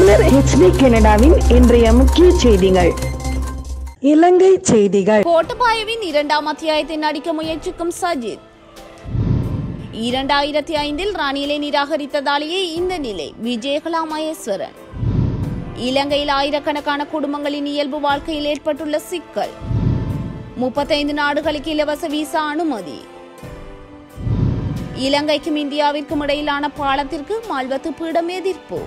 மலர் HD கனடாவின் இன்றைய முக்கிய செய்திகள். இலங்கை செய்திகள். கோட்டபாயவின் 2ஆம் அத்தியாயத்தை நடிக்க முயற்சிக்கும் சஜித். 2005 ரணிலை நிராகரித்ததாலேயே இந்த நிலை. விஜயகலா மகேஸ்வரன். இலங்கையில் ஆயிரக்கணக்கான குடும்பங்களின் இயல்பு வாழ்க்கையில் ஏற்பட்டுள்ள சிக்கல். 35 நாடுகளுக்கு இலவச விசா அனுமதி. இலங்கைக்கும் இந்தியாவிற்கும் இடையிலான பாலத்திற்கு மால்வத்து பீடம் எதிர்ப்பு.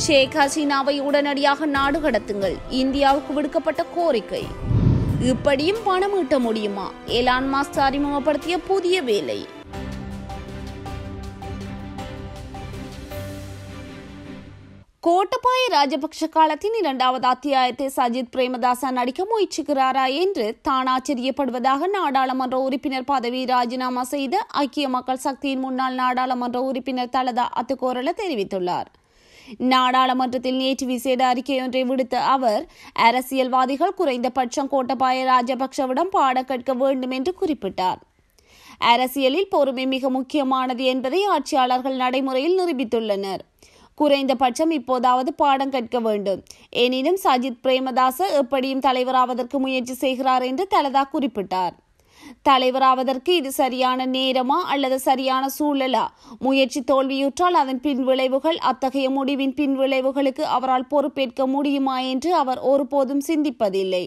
ஷேக் ஹசீனாவை உடனடியாக நாடு கடத்துங்கள், இந்தியாவுக்கு விடுக்கப்பட்ட கோரிக்கை. இப்படியும் பணம் ஈட்ட முடியுமா? எலான் மஸ்க் அறிமுகப்படுத்திய புதிய வேலை. கோட்டபாய ராஜபக்ஷ காலத்தின் 2வது அத்தியாயத்தை சஜித் பிரேமதாச நடிக்க முயற்சிக்கிறாரா என்று தான் ஆச்சரியப்படுவதாக நாடாளுமன்ற உறுப்பினர் பதவி ராஜினாமா செய்த ஐக்கிய மக்கள் சக்தியின் முன்னாள் நாடாளுமன்ற உறுப்பினர் தலதா அத்துக்கோரல தெரிவித்துள்ளார். நாடாளுமன்றத்தில் நேற்று விசேட அறிக்கையொன்றை விடுத்த அவர், அரசியல்வாதிகள் குறைந்தபட்சம் கோட்டபாய ராஜபக்ஷவிடம் பாடம் கேட்க வேண்டும் என்று குறிப்பிட்டார். அரசியலில் பொறுமை மிக முக்கியமானது என்பதை ஆட்சியாளர்கள் நடைமுறையில் நிரூபித்துள்ளனர். குறைந்தபட்சம் இப்போதாவது பாடம் கற்க வேண்டும். எனினும் சஜித் பிரேமதாச எப்படியும் தலைவராவதற்கு முயற்சி செய்கிறார் என்று தலதா குறிப்பிட்டார். தலைவராவதற்கு இது சரியான நேரமா அல்லது சரியான சூழலா? முயற்சி தோல்வியுற்றால் அதன் பின் விளைவுகள், அத்தகைய முடிவின் பின் விளைவுகளுக்கு அவரால் பொறுப்பேற்க முடியுமா என்று அவர் ஒருபோதும் சிந்திப்பதில்லை.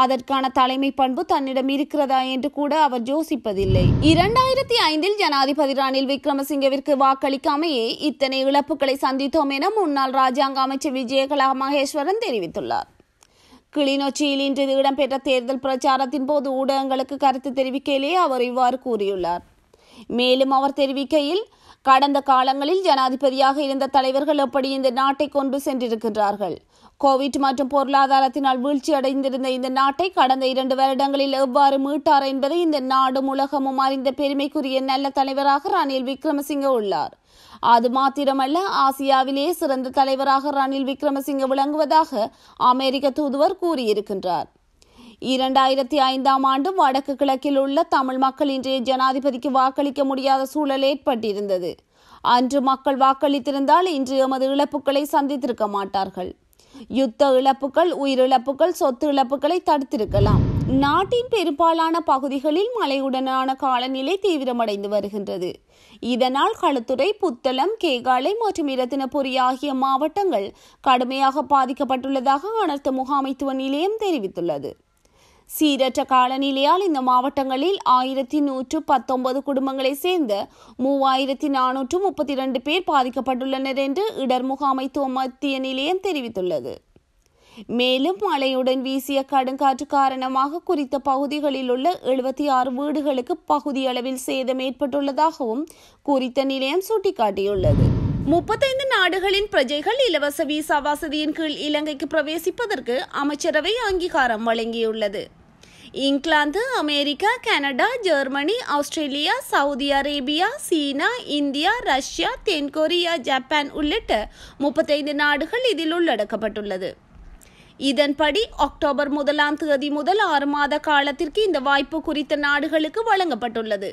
அதற்கான தலைமை பண்பு தன்னிடம் இருக்கிறதா என்று கூட அவர் யோசிப்பதில்லை. 2005 ஜனாதிபதி ரணில் விக்ரமசிங்கவிற்கு வாக்களிக்காமையே இத்தனை இழப்புகளை சந்தித்தோம் என முன்னாள் ராஜாங்க அமைச்சர் விஜயகலா மகேஸ்வரன் தெரிவித்துள்ளார். கிளிநொச்சியில் இன்று இடம்பெற்ற தேர்தல் பிரச்சாரத்தின் போது ஊடகங்களுக்கு கருத்து தெரிவிக்கையிலேயே அவர் இவ்வாறு கூறியுள்ளார். மேலும் அவர் தெரிவிக்கையில், கடந்த காலங்களில் ஜனாதிபதியாக இருந்த தலைவர்கள் எப்படி இந்த நாட்டை கொண்டு சென்றிருக்கின்றார்கள். கோவிட் மற்றும் பொருளாதாரத்தினால் வீழ்ச்சி அடைந்திருந்த இந்த நாட்டை கடந்த 2 வருடங்களில் எவ்வாறு மீட்டார் என்பதை இந்த நாடும் உலகமும் அறிந்த பெருமைக்குரிய நல்ல தலைவராக ரணில் விக்ரமசிங்க உள்ளார். அது மாத்திரமல்ல, ஆசியாவிலேயே சிறந்த தலைவராக ரணில் விக்ரமசிங்க விளங்குவதாக அமெரிக்க தூதுவர் கூறியிருக்கின்றார். 2005ஆம் ஆண்டு வடக்கு கிழக்கில் உள்ள தமிழ் மக்கள் இன்றைய ஜனாதிபதிக்கு வாக்களிக்க முடியாத சூழல் ஏற்பட்டிருந்தது. அன்று மக்கள் வாக்களித்திருந்தால் இன்று எமது இழப்புகளை சந்தித்திருக்க மாட்டார்கள். யுத்த இழப்புகள், உயிரிழப்புகள், சொத்து இழப்புகளை தடுத்திருக்கலாம். நாட்டின் பெரும்பாலான பகுதிகளில் மழையுடனான காலநிலை தீவிரமடைந்து வருகின்றது. இதனால் களுத்துறை, புத்தளம், கேகாலை மற்றும் இரத்தினபுரி ஆகிய மாவட்டங்கள் கடுமையாக பாதிக்கப்பட்டுள்ளதாக அனர்த்த முகாமைத்துவ நிலையம் தெரிவித்துள்ளது. சீரற்ற காலநிலையால் இந்த மாவட்டங்களில் 1119 குடும்பங்களை சேர்ந்த 3432 பேர் பாதிக்கப்பட்டுள்ளனர் என்று இடர் முகாமைத்துவ மத்திய நிலையம் தெரிவித்துள்ளது. மேலும் மழையுடன் வீசிய கடுங்காற்று காரணமாக குறித்த பகுதிகளில் உள்ள 76 வீடுகளுக்கு பகுதியளவில் சேதம் ஏற்பட்டுள்ளதாகவும் குறித்த நிலையம் சுட்டிக்காட்டியுள்ளது. 35 நாடுகளின் பிரஜைகள் இலவச விசா வசதியின் கீழ் இலங்கைக்கு பிரவேசிப்பதற்கு அமைச்சரவை அங்கீகாரம் வழங்கியுள்ளது. England, America, Canada, Germany, Australia, Saudi Arabia, China, India, Russia, தென்கொரியா, ஜப்பான் உள்ளிட்ட 35 நாடுகள் இதில் உள்ளடக்கப்பட்டுள்ளது. இதன்படி அக்டோபர் 1ஆம் தேதி முதல் 6 மாத காலத்திற்கு இந்த வாய்ப்பு குறித்த நாடுகளுக்கு வழங்கப்பட்டுள்ளது.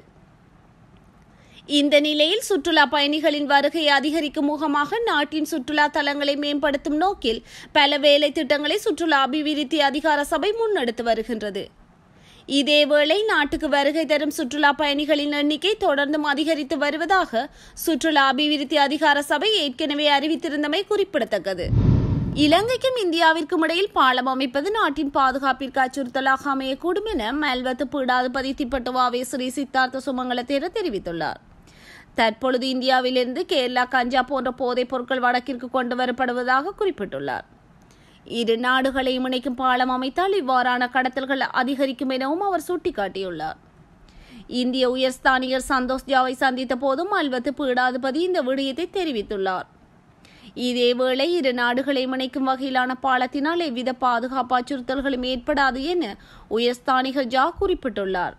இந்த நிலையில் சுற்றுலா பயணிகளின் வருகையை அதிகரிக்கும் முகமாக நாட்டின் சுற்றுலா தலங்களை மேம்படுத்தும் நோக்கில் பல வேலை திட்டங்களை சுற்றுலா அபிவிருத்தி அதிகார சபை முன்னெடுத்து வருகின்றது. இதேவேளை நாட்டுக்கு வருகை தரும் சுற்றுலா பயணிகளின் எண்ணிக்கை தொடர்ந்தும் அதிகரித்து வருவதாக சுற்றுலா அபிவிருத்தி அதிகார சபை ஏற்கனவே அறிவித்திருந்தமை குறிப்பிடத்தக்கது. இலங்கைக்கும் இந்தியாவிற்கும் இடையில் பாலம் அமைப்பது நாட்டின் பாதுகாப்பிற்கு அச்சுறுத்தலாக அமையக்கூடும் என மல்வத்து பீடாதிபதி திப்பட்டுவாவே ஸ்ரீ சித்தார்த்த சுமங்கல தேரர் தெரிவித்துள்ளார். தற்பொழுது இந்தியாவிலிருந்து கேரளா, கஞ்சா போன்ற போதைப் பொருட்கள் வடக்கிற்கு கொண்டு வரப்படுவதாக குறிப்பிட்டுள்ளார். 2 நாடுகளையும் இணைக்கும் பாலம் அமைத்தால் இவ்வாறான கடத்தல்கள் அதிகரிக்கும் எனவும் அவர் சுட்டிக்காட்டியுள்ளார். இந்திய உயர்ஸ்தானிகர் சந்தோஷ் ஜாவை சந்தித்த போதும் மல்வத்து பீடாதிபதி இந்த விடயத்தை தெரிவித்துள்ளார். இதேவேளை 2 நாடுகளையும் இணைக்கும் வகையிலான பாலத்தினால் எவ்வித பாதுகாப்பு அச்சுறுத்தல்களும் ஏற்படாது என உயர்ஸ்தானிகர் ஜா குறிப்பிட்டுள்ளார்.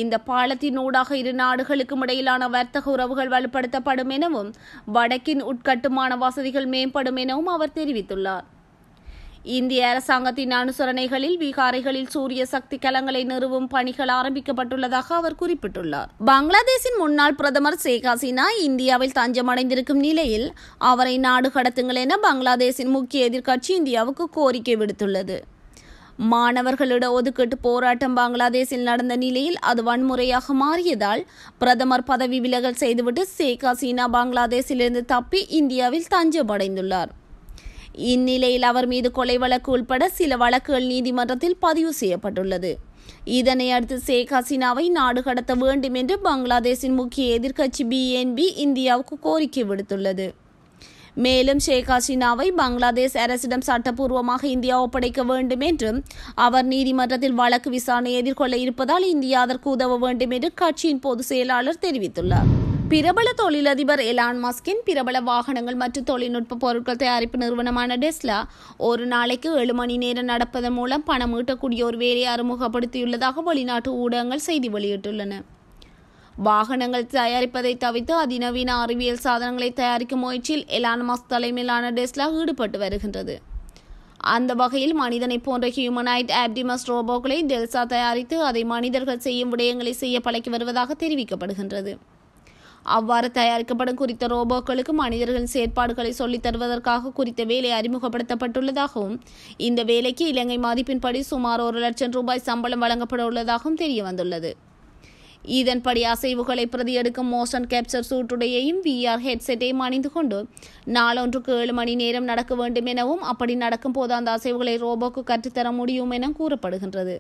இந்த பாலத்தின் ஊடாக 2 நாடுகளுக்கும் இடையிலான வர்த்தக உறவுகள் வலுப்படுத்தப்படும் எனவும் வடக்கின் உட்கட்டுமான வசதிகள் மேம்படும் எனவும் அவர் தெரிவித்துள்ளார். இந்திய அரசாங்கத்தின் அனுசரணைகளில் பீகாரிகளில் சூரிய சக்தி கலங்களை நிறுவும் பணிகள் ஆரம்பிக்கப்பட்டுள்ளதாக அவர் குறிப்பிட்டுள்ளார். பங்களாதேஷின் முன்னாள் பிரதமர் ஷேக் ஹசீனா இந்தியாவில் தஞ்சமடைந்திருக்கும் நிலையில் அவரை நாடு கடத்துங்கள் என பங்களாதேஷின் முக்கிய எதிர்க்கட்சி இந்தியாவுக்கு கோரிக்கை விடுத்துள்ளது. மாணவர்களிட ஒதுக்கீட்டு போராட்டம் பங்களாதேஷில் நடந்த நிலையில் அது வன்முறையாக மாறியதால் பிரதமர் பதவி விலகல் செய்துவிட்டு ஷேக் ஹசீனா பங்களாதேஷிலிருந்து தப்பி இந்தியாவில் தஞ்சமடைந்துள்ளார். இந்நிலையில் அவர் மீது கொலை வழக்கு உள்பட சில வழக்குகள் நீதிமன்றத்தில் பதிவு செய்யப்பட்டுள்ளது. இதனை அடுத்து ஷேக் ஹசீனாவை நாடு கடத்த வேண்டும் என்று பங்களாதேஷின் முக்கிய எதிர்க்கட்சி BNP இந்தியாவுக்கு கோரிக்கை விடுத்துள்ளது. மேலும் ஷேக் ஹசீனாவை பங்களாதேஷ் அரசிடம் சட்டப்பூர்வமாக இந்தியா ஒப்படைக்க வேண்டும் என்றும் அவர் நீதிமன்றத்தில் வழக்கு விசாரணை எதிர்கொள்ள இருப்பதால் இந்தியா அதற்கு உதவ வேண்டும் என்று கட்சியின் பொதுச் செயலாளர் தெரிவித்துள்ளார். பிரபல தொழிலதிபர் எலான் மஸ்கின் பிரபல வாகனங்கள் மற்றும் தொழில்நுட்ப பொருட்கள் தயாரிப்பு நிறுவனமான டெஸ்லா ஒரு நாளைக்கு 7 மணி நேரம் நடப்பதன் மூலம் பணம் ஈட்டக்கூடிய ஒரு வேலையை அறிமுகப்படுத்தியுள்ளதாக வெளிநாட்டு ஊடகங்கள் செய்தி வெளியிட்டுள்ளன. வாகனங்கள் தயாரிப்பதை தவிர்த்து அதிநவீன அறிவியல் சாதனங்களை தயாரிக்கும் முயற்சியில் எலான் மஸ்க் தலைமையிலான டெஸ்லா ஈடுபட்டு வருகின்றது. அந்த வகையில் மனிதனை போன்ற ஹியூமனாய்ட் ஆப்டிமஸ் ரோபோக்களை டெல்சா தயாரித்து அதை மனிதர்கள் செய்யும் விடயங்களை செய்ய பழக்கி வருவதாக தெரிவிக்கப்படுகின்றது. அவ்வாறு தயாரிக்கப்படும் குறித்த ரோபோக்களுக்கு மனிதர்களின் செயற்பாடுகளை சொல்லித் தருவதற்காக குறித்த வேலை அறிமுகப்படுத்தப்பட்டுள்ளதாகவும் இந்த வேலைக்கு இலங்கை மதிப்பின்படி சுமார் 1 லட்சம் ரூபாய் சம்பளம் வழங்கப்பட உள்ளதாகவும் தெரிய வந்துள்ளது. இதன்படி அசைவுகளை பிரதியெடுக்கும் மோஷன் கேப்சர் சூட்டுடையையும் VR ஹெட்செட்டையும் அணிந்து கொண்டு நாளொன்றுக்கு 7 மணி நேரம் நடக்க வேண்டும் எனவும் அப்படி நடக்கும் போது அந்த அசைவுகளை ரோபோக்கு கற்றுத்தர முடியும் என கூறப்படுகின்றது.